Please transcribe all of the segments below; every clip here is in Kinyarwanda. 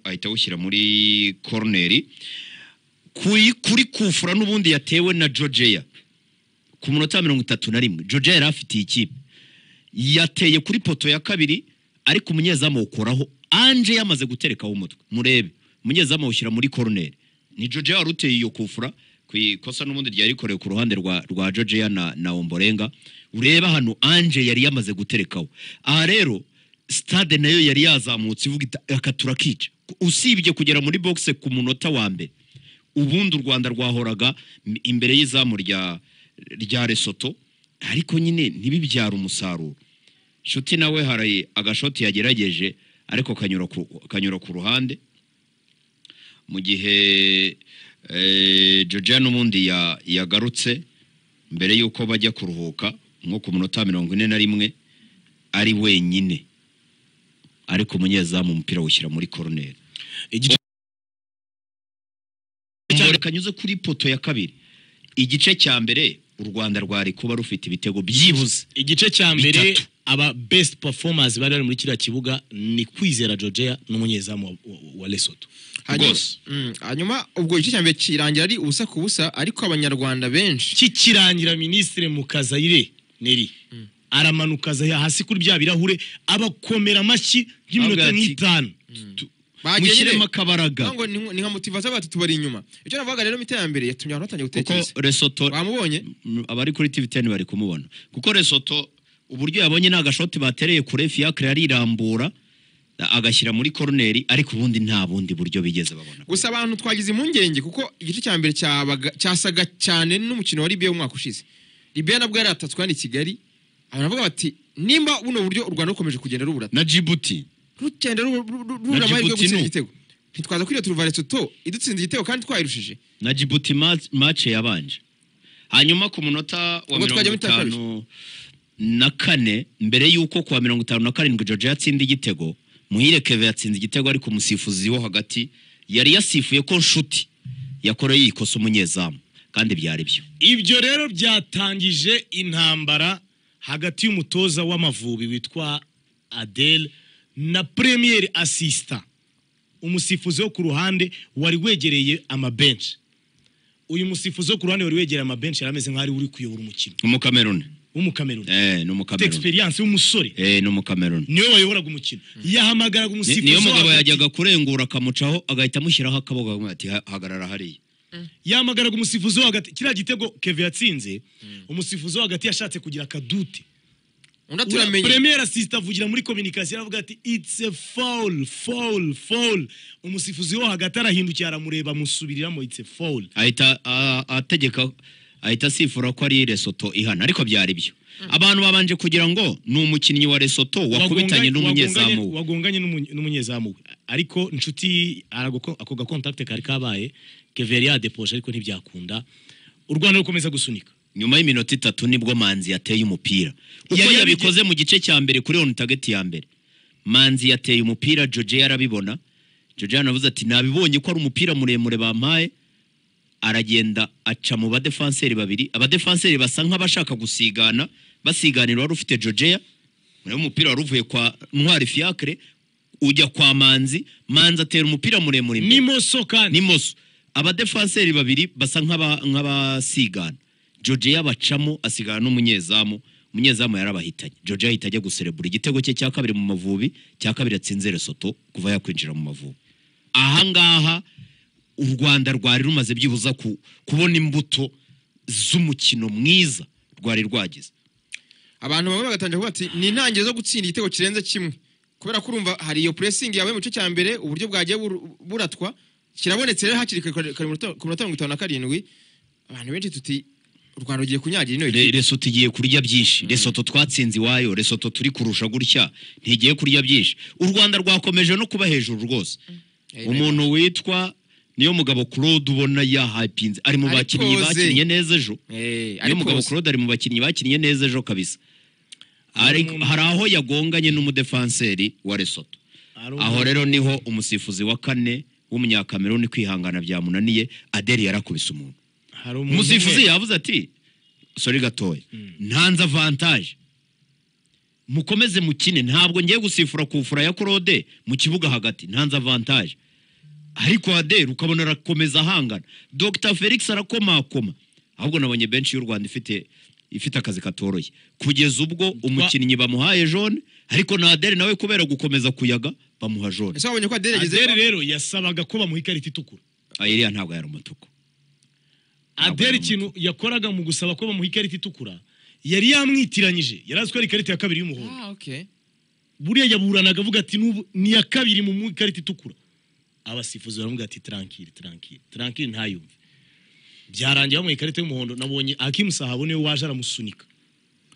ahita awushyira muri corner kuri kufura n'ubundi yatewe na Georgia ku munota 31 Georgia yari afite ikipe yateye kuri poto ya kabiri ariko umunyezamu ukoraho anje yamaze gutereka umutwe murebe umunyezamu ushyira muri corner ni Georgia waruteye iyo kufura kwikosa n'ubundi ryari korewe ku ruhande rwa Georgia na Ombolenga ureba hano anje yari yamaze guterekaho aha rero stade nayo yari yazamutse ivuga akatura kica usibye kugera muri box ku munota wa mbere ubundi u Rwanda rwahoraga imbere y'izamu rya Lesotho ariko nyine ntibibyara umusaruro shuti nawe haraye agashoti yagerageje ariko kanyura ku ruhande mu gihe Georgia n'umundi yagarutse mbere yuko bajya kuruhuka nko ku munota 41 ari wenyine ariko umunyezamu umupira wushyira muri corner kanyuze kuri poto ya kabiri igice cya mbere u Rwanda rwari kuba rufite ibitego byibuze igice cya mbere aba best performers bari muri kiriya kibuga ni Kwizera Georgia n'umunyezamu wa Lesotho hanyuma ubwo igice cya mbere kirangira ari ubusa ku busa ariko abanyarwanda benshi kikirangira ministre Mukazayire Neri aramanuka hasi kuri bya birahure abakomera amashyi y'minota 5 mushyire makabaraga ngo ni nka motivation batatu bari inyuma icyo navuga rero mitaya mbere yatumye abantu batangiye gutekereza kuko Lesotho bamubonye abari kuri TV10 bari kumubona kuko Lesotho uburyo yabonye nagashoti batereye kure Fiacre yarirambura agashyira muri corner ariko ubundi nta bundi buryo bigeze babona gusa abantu twagize impungenge kuko igice cya mbere cyasaga cyane n'umukino wa Libya umwaka ushize Libya nabwo yaratatswe ni Kigali abantu bavuga bati nimba buno buryo u Rwanda rukomeje kugenda ruburata na Djibouti rugenda rubura amahirwe yo gutsinda igitego ntitwaza kwiriya turuva Lesotho idutsinze igitego kandi twayirushije na Djibouti match yabanje hanyuma ku munota wa 54 mbere yuko kwa 57 Georgia yatsinda igitego Muhire Keve yatsinze igitego ariko umusifuzi wo hagati yari yasifuye ko nshuti yakoreye ikosa umunyezamu kandi byari byo ibyo rero byatangije intambara hagati y'umutoza w'Amavubi witwa Adel na premier assistant umusifuzi wo ku ruhande wari wegereye amabench uyu musifuzi wo ku ruhande wari wegereye amabench yarameze nk'ari uri kuyobora umukino umukameruni n'umukameruni experience y'umusore n'umukameruni niwe wayoboraga umukino yahamagaraga umusifuzi niyo mugabo yajyaga kurengura kamucaho agahita amushyiraho akaboga ati hagarara hariya yahamagaraga umusifuzi wo hagati kiriya gitego Keve yatsinze umusifuzi wo hagati yashatse kugira akadute premier assistant avugira muri communication aravuga ati it's a foul umusifuzi wo hagati arahindukiye aramureba musubiriramo it's a foul ahita sifura ko ari Lesotho ihana ariko byari byo abantu babanje kugira ngo ni umukinnyi wa Lesotho wakubitanye n'umunyezamu wagonganye n'umunyezamu ariko inshuti ako ga contact kari kabaye Keveri ya depoje ariko ntibyakunda u Rwanda rukomeza gusunika nyuma y'iminota 3 nibwo Manzi yateye umupira uko yabikoze mu gice cya mbere kuri on target ya mbere Manzi yateye umupira Georgia yarabibona Georgia navuze ati nabibonye ko ari umupira muremure bampaye aragenda aca mu badefenseri babiri abadefenseri basa nk'abashaka gusigana basiganira wari ufite Georgia muri umupira waruvuye kwa Ntwari Fiacre ujya kwa Manzi atera umupira muremure nimoso kandi nimoso abadefenseri babiri basa nk'abasigana Georgia bacamo asigana n'umunyezamu yarabahitanye Georgia ahita guserebura igitego cye cya kabiri mu Mavubi cya kabiri atsinze Lesotho kuva yakwinjira mu Mavubi ahangaha u Rwanda rwari rumaze byibuza kubona imbuto z'umukino mwiza rwari rwagize abantu bamwe bagatangira kuvuga ati ni intangiriro zo gutsinda igitego kirenze kimwe kubera ko urumva hari iyo pressing yawe mu gice cya mbere uburyo bwagiye buratwa kirabonetse rero hakiri ku munota 57 abantu benshi tuti u Rwanda rugiye kunyagira ino Lesotho igiye kurya byinshi Lesotho twatsinze iwayo Lesotho turi kurusha gutya ntigiye kurya byinshi u Rwanda rwakomeje no kuba hejuru rwose umuntu witwa niyo mugabo Claude ubona yahapinze ari mu bakinnyi bakinnye neza ejo niyo mugabo Claude ari mu bakinnyi bakinnye neza ejo kabisa hari aho yagonganye n'umudefenseri wa Lesotho aho rero niho umusifuzi wa kane w'umunyakameruni kwihangana byamunaniye Adeli yarakubise umuntu umusifuzi yavuze ati sorry gatoya ntanze avantage mukomeze mukine ntabwo ngiye gusifura kufura ya Claude mu kibuga hagati ntanze avantage ariko Adel ukabona arakomeza ahangana Dr Felix arakomakoma ahubwo nabonye benshi y'u Rwanda ifite akazi katoroye kugeza ubwo umukinnyi bamuhaye jaune ariko na Adel nawe kubera gukomeza kuyaga bamuha jaune ese wabonye ko Adel yageze Adel rero yasabaga ko bamuha ikarita itukura iriya ntabwo yari umutuku Adel ikintu yakoraga mu gusaba ko bamuha ikarita itukura yari yamwitiranyije yari azi ko ari ikarita ya kabiri y'umuhondo okay buriya yaburanaga avuga ati ni ya kabiri mu ikarita itukura abasifuzi baramubwira ati tranquille ntayumve byarangiye bamuha ikarita y'umuhondo nabonye Hakim Sahabo niwe waje aramusunika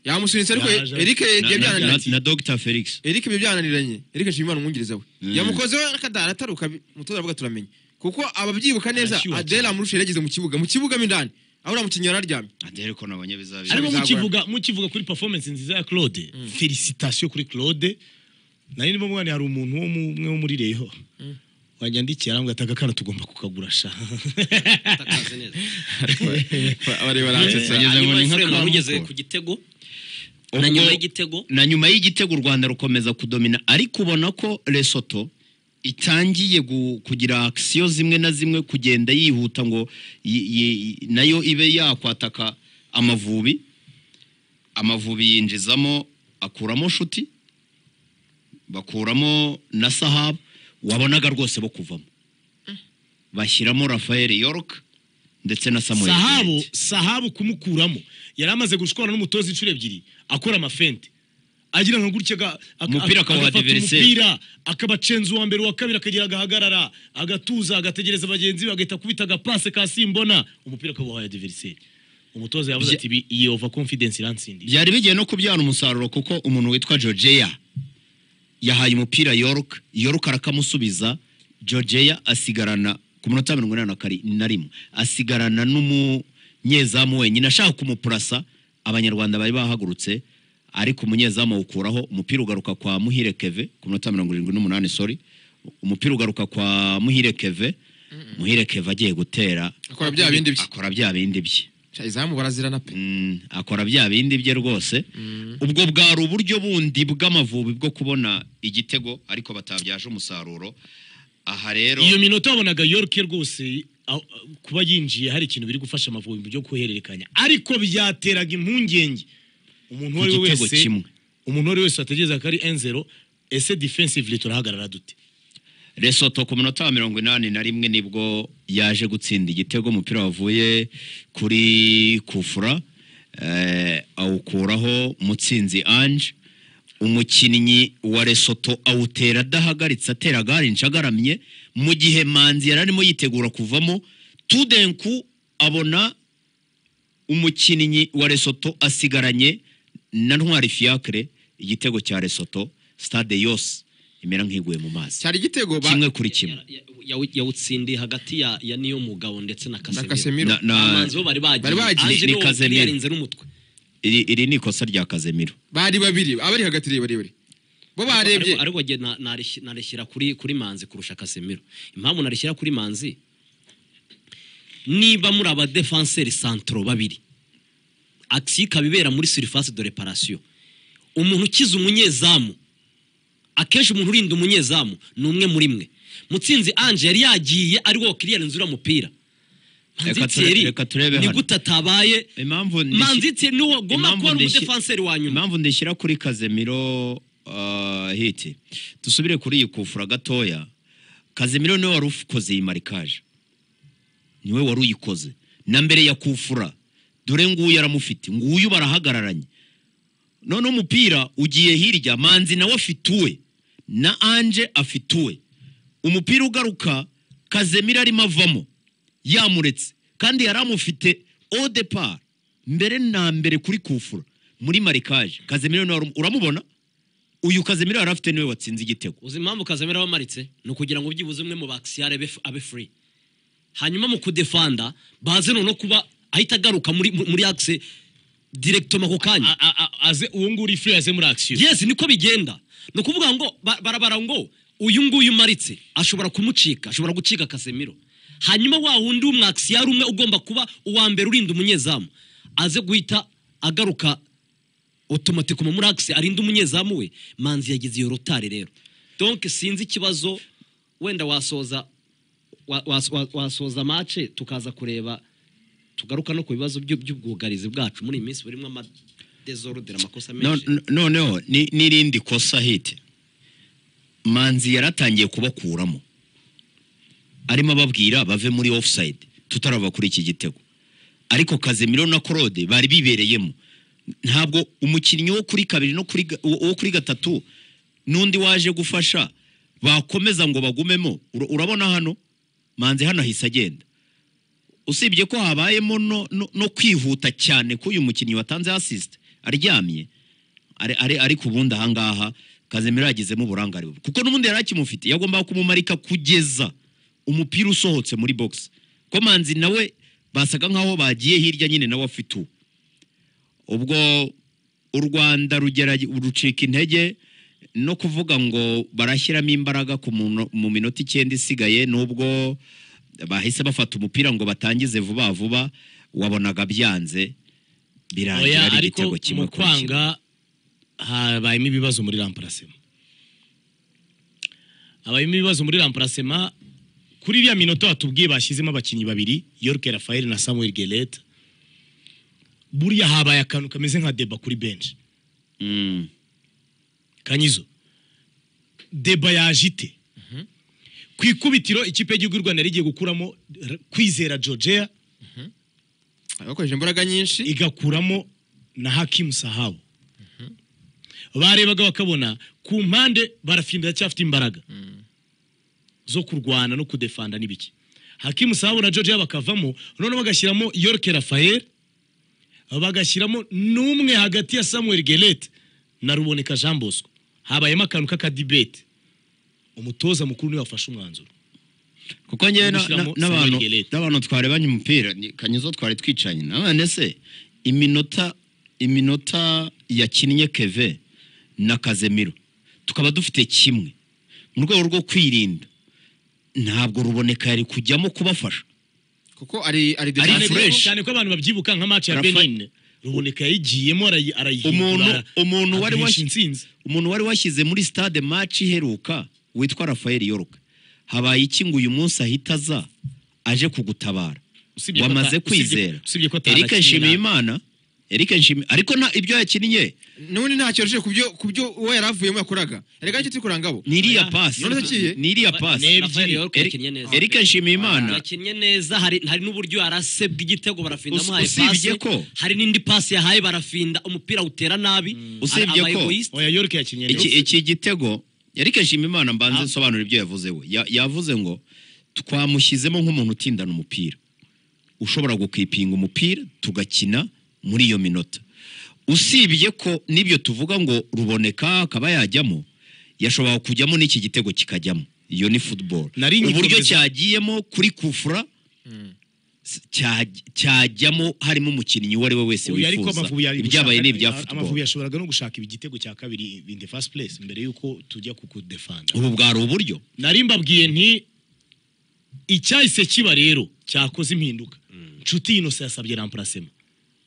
yamusunitse ariko Eric yabyananiranye na Dr Felix Eric byananiranye Eric Nshimiyimana umwungiriza we yamukozeho akadara ataruka mutoza avuga turamenye kuko ababyibuka neza Adel amurusha yageze mu kibuga mindani aho uramukinnyi yararyamye Adel ko nabonye bizabi ariko mukivuga kuri performance nziza ya Claude félicitations kuri Claude nari ndimo mwana hari umuntu umwe wo muri Reho wanyandikiye arambwa ataka kana tugomba kukagura sha atakaze neza abari baracetse ageze ngo ni nka ugeze ku gitego na nyuma y'igitego u Rwanda rukomeza kudomina ariko ubona ko Lesotho itangiye kugira action zimwe na zimwe kugenda yihuta ngo nayo ibe yakwataka amavubi yinjizamo akuramo shuti bakuramo na Sahab wabonaga rwose bo kuvamo bashyiramo Rafael York ndetse na Samuel Sahabu kumukuramo yari amaze gushwana n'umutozi incuro ebyiri akora amafente agira nka gutya umupira akabaha adversaire akabacenza uwa mbere uwa kabiri akagira agahagarara agatuza agategereza bagenzi be agahita kubita agapase ka Simbona umupira akabaha adversaire umutoza yavuze ati iyi over confidence iransindi byari bigiye no kubyana umusaruro kuko umuntu witwa Georgia yahaye umupira York arakamusubiza Georgia asigarana ku munota 81 asigarana n'umunyezamu wenyine ashaka kumupurasa abanyarwanda bari bahagurutse ariko umunyezamu ukuraho umupira ugaruka kwa Muhire Keve ku munota 78 sorry umupira ugaruka kwa Muhire Keve agiye gutera akora bya bindi bye izamu barazirana pe akora bya bindi bye rwose ubwo bwari uburyo bundi bw'amavubi bwo kubona igitego ariko batabyaje umusaruro aha rero iyo minota wabonaga York rwose kuba yinjiye hari ikintu biri gufasha amavubi byo kuhererekanya ariko byateraga impungenge umuntu wari wese ategereza ko ari 1-0 ese defensively turahagarara dute Lesotho ku munota 81 nibwo yaje gutsinda igitego umupira wavuye kuri kufura awukuraho Mutsinzi Ange umukinnyi wa Lesotho awutera dahagaritse atera gari ncagaramye mu gihe Manzi yararimo yitegura kuvamo tudenku abona umukinnyi wa Lesotho asigaranye na Ntwari Fiacre igitego cya Lesotho stade yose imera nk'iguye mu mazi cyari igitego kimwe kuri kimwe yawutsindiye hagati ya niyo mugabo ndetse na Casemiro amanzi bo bari bagiye ni Casemiro yarinze n'umutwe iri ni ikosa rya Casemiro bari babiri abari hagati bari bo barebye ariko narishyira kuri Manzi kurusha Casemiro impamvu narishyira kuri Manzi niba muri aba defenseur centro babiri aksi kabibera muri surface de réparation umuntu ukiza umunyezamu akeje umuntu urinda umunyezamu numwe muri mwe Mutsinzi Ange yari yagiye ari wo kiriya nzura mupira reka turebe ni gutatabaye Manzitse niwo goma ko mu defenseur wanyuma impamvu ndishyira kuri Casemiro hiti tusubire kuri yikufura gatoya Casemiro niwe wari ukoze iyi marikage niwe wari uyikoze na mbere ya kufura dore nguyu yaramufite nguyu barahagararanye none umupira ugiye hirya Manzi nawe afituwe na Ange afituwe umupira ugaruka Casemiro arimo avamo yamuretse kandi yaramufite au départ mbere na mbere kuri kufura muri marikage Casemiro uramubona uyu Casemiro yarafite niwe watsinze igitego uzi impamvu Casemiro bamaritse no kugira ngo byibuze umwe mu baxiare abe free hanyuma mu kudefanda baze no kuba ahita agaruka muri axe directement ko kanya aze uwo nguri free aze muri action yes niko bigenda no kuvuga ngo barabara ngo uyu nguyu maritse ashobora kumucika ashobora gucika Casemiro hanyuma wa wundi umwaxiare umwe ugomba kuba uwa mbere urinda umunyezamu aze guhita agaruka automatically muri axe arinda umunyezamu we Manzi yagize iyo rotare rero donc sinzi ikibazo wenda wasoza match tukaza kureba tugaruka no ku bibazo by'ubwugarizi bwacu muri iminsi burimo ama desordre amakosa menshi noneho nirindi kosa hite Manzi yaratangiye kubakuramo arimo ababwira bave muri offside tutarava kuri iki gitego ariko Kazemiro na Claude bari bibereyemo ntabwo umukinnyi wo kuri kabiri no kuri gatatu nundi waje gufasha bakomeza ngo bagumemo urabona hano Manzi hano ahise agenda usibye ko habayemo no kwihuta cyane ko uyu mukinnyi watanze assist aryamye ari kubundi ahangaha Kazemiro yagizemo uburangare kuko n'ubundi yarakimufite yagomba kumumarika kugeza umupira usohotse muri box ko Manzi nawe basaga nkaho bagiye hirya nyine nawe afite ubwo u Rwanda rucika intege no kuvuga ngo barashyiramo imbaraga mu minota 9 isigaye nubwo bahise bafata umupira ngo batangize vuba vuba wabonaga byanze birangira ari igitego kimwe kwanga habayemo ibibazo muri remplacement kuri iriya minota batubwiye bashyizemo abakinnyi babiri Yorke Raphael na Samuel Gelet buriya habaye akantu kameze nka deba kuri bench Kanyizo deba yajite kwikubitiro ikipe y'igihugu Rwanda rigiye gukuramo Kwizera Georgia abakoresha imbaraga nyinshi igakuramo na Hakim Sahabu barebaga bakabona ku mpande barafinda cyafite imbaraga zo kurwana no kudefanda nibiki Hakim Sahabu na Georgia bakavamo none bagashyiramo Yorke Raphael bagashyiramo numwe hagati ya Samuel Gelet na Ruboneka Jean Bosco habayemo akantu k'akadebate umutoza mukuru niwe wafashe umwanzuro kuko ngiye n'abantu twarebanye umupira Kanyizo twari twicanye nabane se iminota yakinnye Keve na Kazemiro tukaba dufite kimwe mu rwego rwo kwirinda ntabwo Ruboneka yari kujyamo kubafasha kuko ari fresh cyane ko abantu babyibuka nka match ya Benin Ruboneka yigiyemo arayihindura umuntu wari washyize muri stade match iheruka witwa Raphael Yorke habaye iki ngo uyu munsi ahitaza aje kugutabara wamaze kwizera Eric Nshimiyimana ariko ibyo yakinnye none ntacyo rije kubyo uwo yaravuyemo yakoraga erega cyo tikurangabo niriya pass Raphael Yorke yakinnye neza Eric Nshimiyimana yakinnye neza hari n'uburyo arasebwa igitego barafinda mu haye usibye ko hari n'indi pass yahaye barafinda umupira utera nabi usibye ko oya Yorke yakinnye iki gitego Eric Nshimiyimana mbanze nsobanura ibyo yavuze we yavuze ngo twamushyizemo nk'umuntu utindana umupira ushobora gukipinga umupira tugakina muri iyo minota usibye ko nibyo tuvuga ngo Ruboneka akaba yajyamo yashobora kujyamo n'iki gitego kikajyamo iyo ni football uburyo cyagiyemo kuri kufura cyajyamo harimo umukinnyi uwo ari we wese wifuza ibyabaye n'ibya football Amavubi yashoboraga no gushaka igitego cya kabiri in the first place mbere yuko tujya kukudefanda ubu bwari uburyo nari mbabwiye nti icyahise kiba rero cyakoze impinduka Nshuti Innocent yasabye remplacement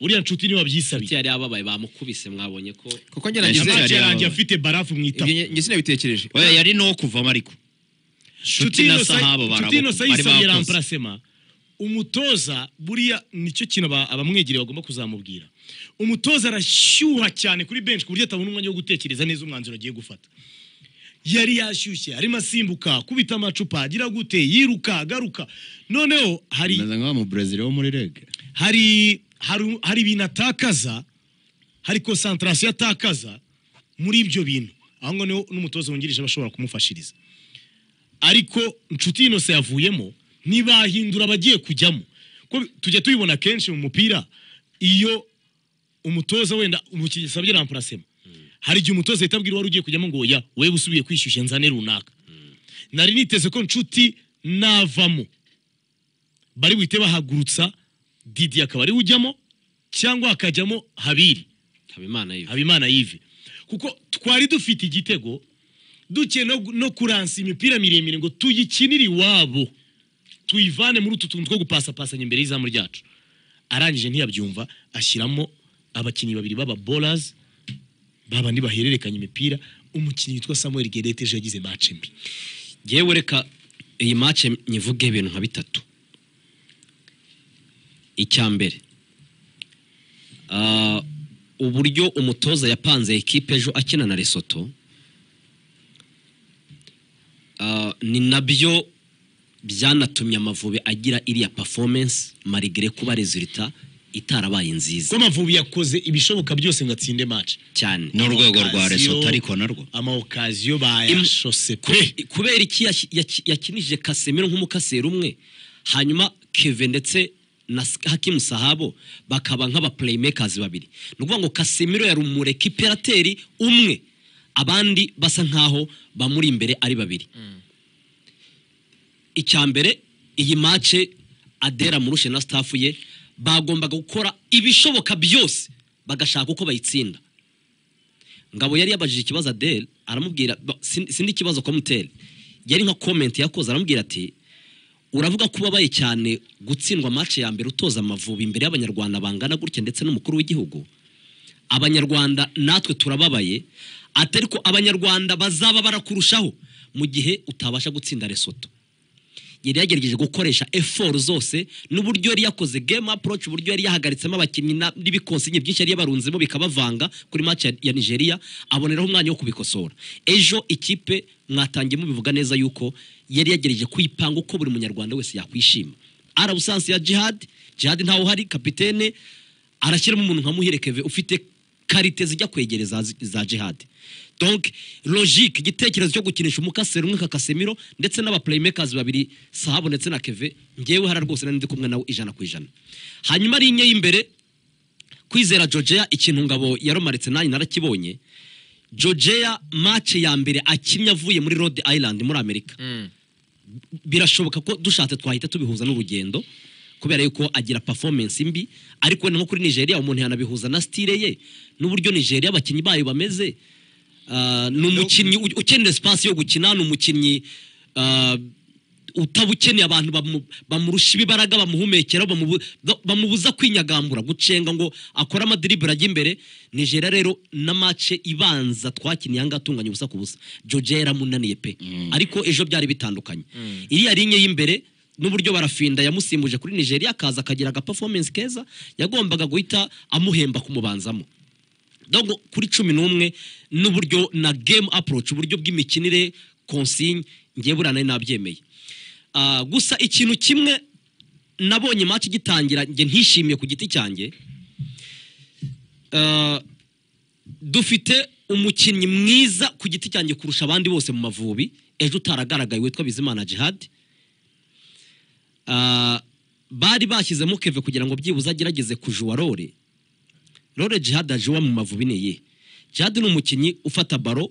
uriya Nshuti niwe wabyisabiye yari ababaye bamukubise mwabonye ko kuko ngerageje yarangiye afite barafu mwitaho nge sinabitekereje oya yari no kuvamo ariko Nshuti na Sahabo bari remplacement umutoza buriya nicyo kintu abamwegereye bagomba kuzamubwira umutoza arashyuha cyane kuri bench ku buryo atabona umwanya wo gutekereza neza umwanzuro agiye gufata yari yashyushye arimo asimbuka kubita amacupa agira gute yiruka agaruka noneho hari mu Brazil wo muri reg hari ibintu atakaza hari concentration atakaza muri ibyo bintu aho ngo n'umutoza wungirije bashobora kumufashiriza ariko Nshuti Innocent yavuyemo ntibahindura abagiye kujyamo ko tujya tubibona kenshi mu mupira iyo umutoza wenda umukinnyi asabye remplacement hari igihe umutoza yitabwira wari ugiye kujyamo ngo ya wewe usubiye kwishyushya nzane runaka nari niteze ko Nshuti navamo bari buhite bahagurutsa Didi akaba ari ujyamo cyangwa akajyamo Habimana Yves kuko twari dufite igitego duke no kuransa imipira miremire ngo tuyikinire iwabo tuyivane muri utu tuntu two gupasapasanya imbere y'izamu ryacu arangije ntiyabyumva ashyiramo abakinnyi babiri baba bowlers babandi bahererekanya imipira umukinnyi witwa Samuel Guerrete ejo yagize match mbi. yewe reka iyi match nyivuge ibintu nka bitatu. Icyambere uburyo umutoza yapanze ekipe ejo akina na Lesotho ni nabyo byanatumye Amavubi agira iriya performance malgré kuba resultat itarabaye nziza. Ko Amavubi yakoze ibishoboka byose ngo atsinde match cyane n'urwego rwa Lesotho ariko narwo ama occasion bayashose kubera iki yakinije Casemiro nk'umukasera umwe hanyuma Kevin ndetse na Hakim Sahabo bakaba nk'aba playmakers babiri. Nukuvuga ngo Casemiro yari umurekiperateri umwe abandi basa nkaho bamuri imbere ari babiri. Icyambere iyi match Adera Murushe na staff ye bagombaga gukora ibishoboka byose bagashaka uko bayitsinda. Ngabo yari yabajije ikibazo Adel aramubwira sindi kibazo komuteri yari nka comment yakoze aramubwira ati uravuga ko babaye cyane gutsindwa match ya mbere utoza Amavubi imbere y'abanyarwanda bangana gutya ndetse n'umukuru w'igihugu. Abanyarwanda natwe turababaye atariko abanyarwanda bazaba barakurushaho mu gihe utabasha gutsinda Lesotho. Yari yagerageje gukoresha effort zose n'uburyo yari yakoze game approach uburyo yari yahagaritsemo abakinnyi n'ibikonsinye byinshi yari yabarunzemo bikabavanga kuri match ya Nigeria aboneraho umwanya wo kubikosora. Ejo ikipe mwatangiye mubivuga neza yuko yari yagerageje kwipanga uko buri munyarwanda wese yakwishima. Arabusansi ya Jihad ntawo hari kapitene arashyiramo umuntu nka Muhirekeve ufite karite zijya kwegereza za Jihad. Donc logique igitekerezo cyo gukinisha umukasero umwe Casemiro ndetse n'aba playmakers babiri Sahabo ndetse na Keve ngewe hara rwose nandi kumwe nawe 100%. Hanyuma ari inye y'imbere Kwizera Georgia ikintu ngabo yaromaritse nanyi narakibonye. Georgia match ya mbere akinya avuye muri Rhode Island muri Amerika. Birashoboka ko dushatse twahita tubihuza n'urugendo kubera yuko agira performance mbi ariko nko kuri Nigeria umuntu yanabihuza na style ye n'uburyo Nigeria abakinyi bayo bameze. Numukinnyi ukeneye space yo gukina numukinnyi utabukeneye abantu bamurusha ibibaraga bamuhumekera bamubuza kwinyagambura gucenga ngo akora amadribble ajya imbere. Nigeria rero na match ibanza twakiniye anga tunganya ubusa ku busa Georgia munaniye pe ariko ejo byari bitandukanye. Iriya linye y'imbere n'uburyo barafinda yamusimbuje kuri Nigeria akaza akagira aga performance keza yagombaga guhita amuhemba kumubanzamo. Donc kuri 11 n'uburyo na game approach uburyo bw'imikinire consigne ngiye burana nabyemeye. Gusa ikintu kimwe nabonye match gitangira nge ntishimiye ku giti cyanjye. Dufite umukinnyi mwiza ku giti cyanjye kurusha abandi bose mu Mavubi ejo utaragaragaye witwa Bizimana Jihad. Bari bashyizemo Keve kugira ngo byibuza agerageze kujua Rore Jihad ajuwa mu Mavubi neye. Jihad ni umukinnyi ufata baro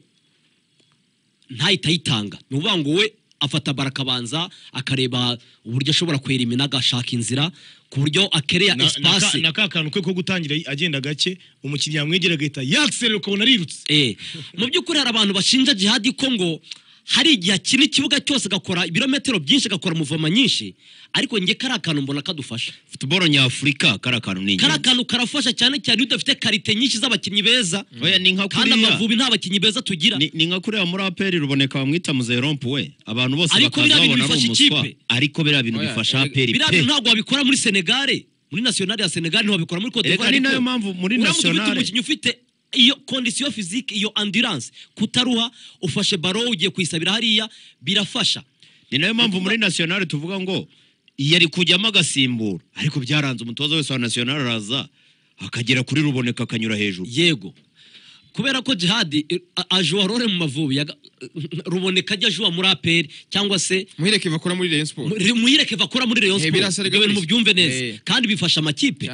ntahita yitanga. Nuvuga ngo we afata barakabanza akareba uburyo ashobora kwerimina agashaka inzira ku buryo akereya espace nakakantu ko gutangira agenda gake umukinnyi yamwegera gahita yaksele ukabona arirutse. Mu by'ukuri hari abantu bashinja Jihad ko ngo hari igihe akina ikibuga cyose gakora ibirometero byinshi gakora muvoma nyinshi ariko nge karakantu mbona kadufasha. Football nyafrika karakantu ningi karakantu karafasha cyane cyane udafite karite nyinshi z'abakinnyi beza. Oya ni nka kandi Amavubi nta bakinnyi beza tugira. Ni nka kuriya muri APR ruboneka bamwita Muzerompu we abantu bose bakazabona ari umuswa ariko biriya bintu bifasha APR pe. Biriya ntabwo babikora muri Senegal muri national ya Senegal niho babikora muri Cote d'Ivoire. Ni nayo mpamvu muri national umukinnyi ufite iyo condition physique iyo endurance kutaruha ufashe baro ugiye kwisabira hariya birafasha. Ni nayo mpamvu muri national tuvuga ngo yari kujyamo agasimbura ariko byaranze umutoza wese wa national araza akagera kuri ruboneka akanyura hejuru. Yego kubera ko Jihad ajuwa role mu Mavubi ruboneka ajya ajuwa muri APR cyangwa se Muhireke bakora muri Rayon Sport. Muhireke bakora muri Rayon Sport mu byumve neza kandi bifasha amakipe.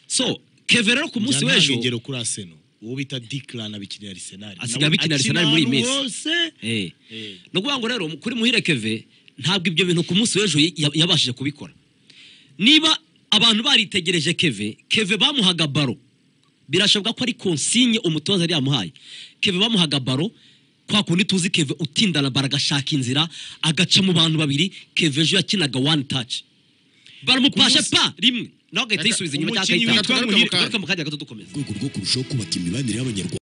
So Kevero ku munsi w'ejo ngero kuri Arsenal uwo bita Declan abikinira Arsenal asiga bikinira Arsenal muri Messi. No kuvuga ngo rero kuri Muhirekeve ntabwo ibyo bintu ku munsi w'ejo yabashije kubikora. Niba abantu baritegereje Keve bamuhaga baro birashoboka ko ari consigne umutoza yari yamuhaye. Keve bamuhaga baro kwa kundi tuzi Keve utindana baragashaka inzira agaca mu bantu babiri. Keve ejo yakinaga one touch baramupasha pa rimwe naho gahita yisubiza inyuma cyangwa Umukinnyi witwa mu kanya gato dukomeza rwego rwo kurushaho kubaka imibanire y'abanyarwanda.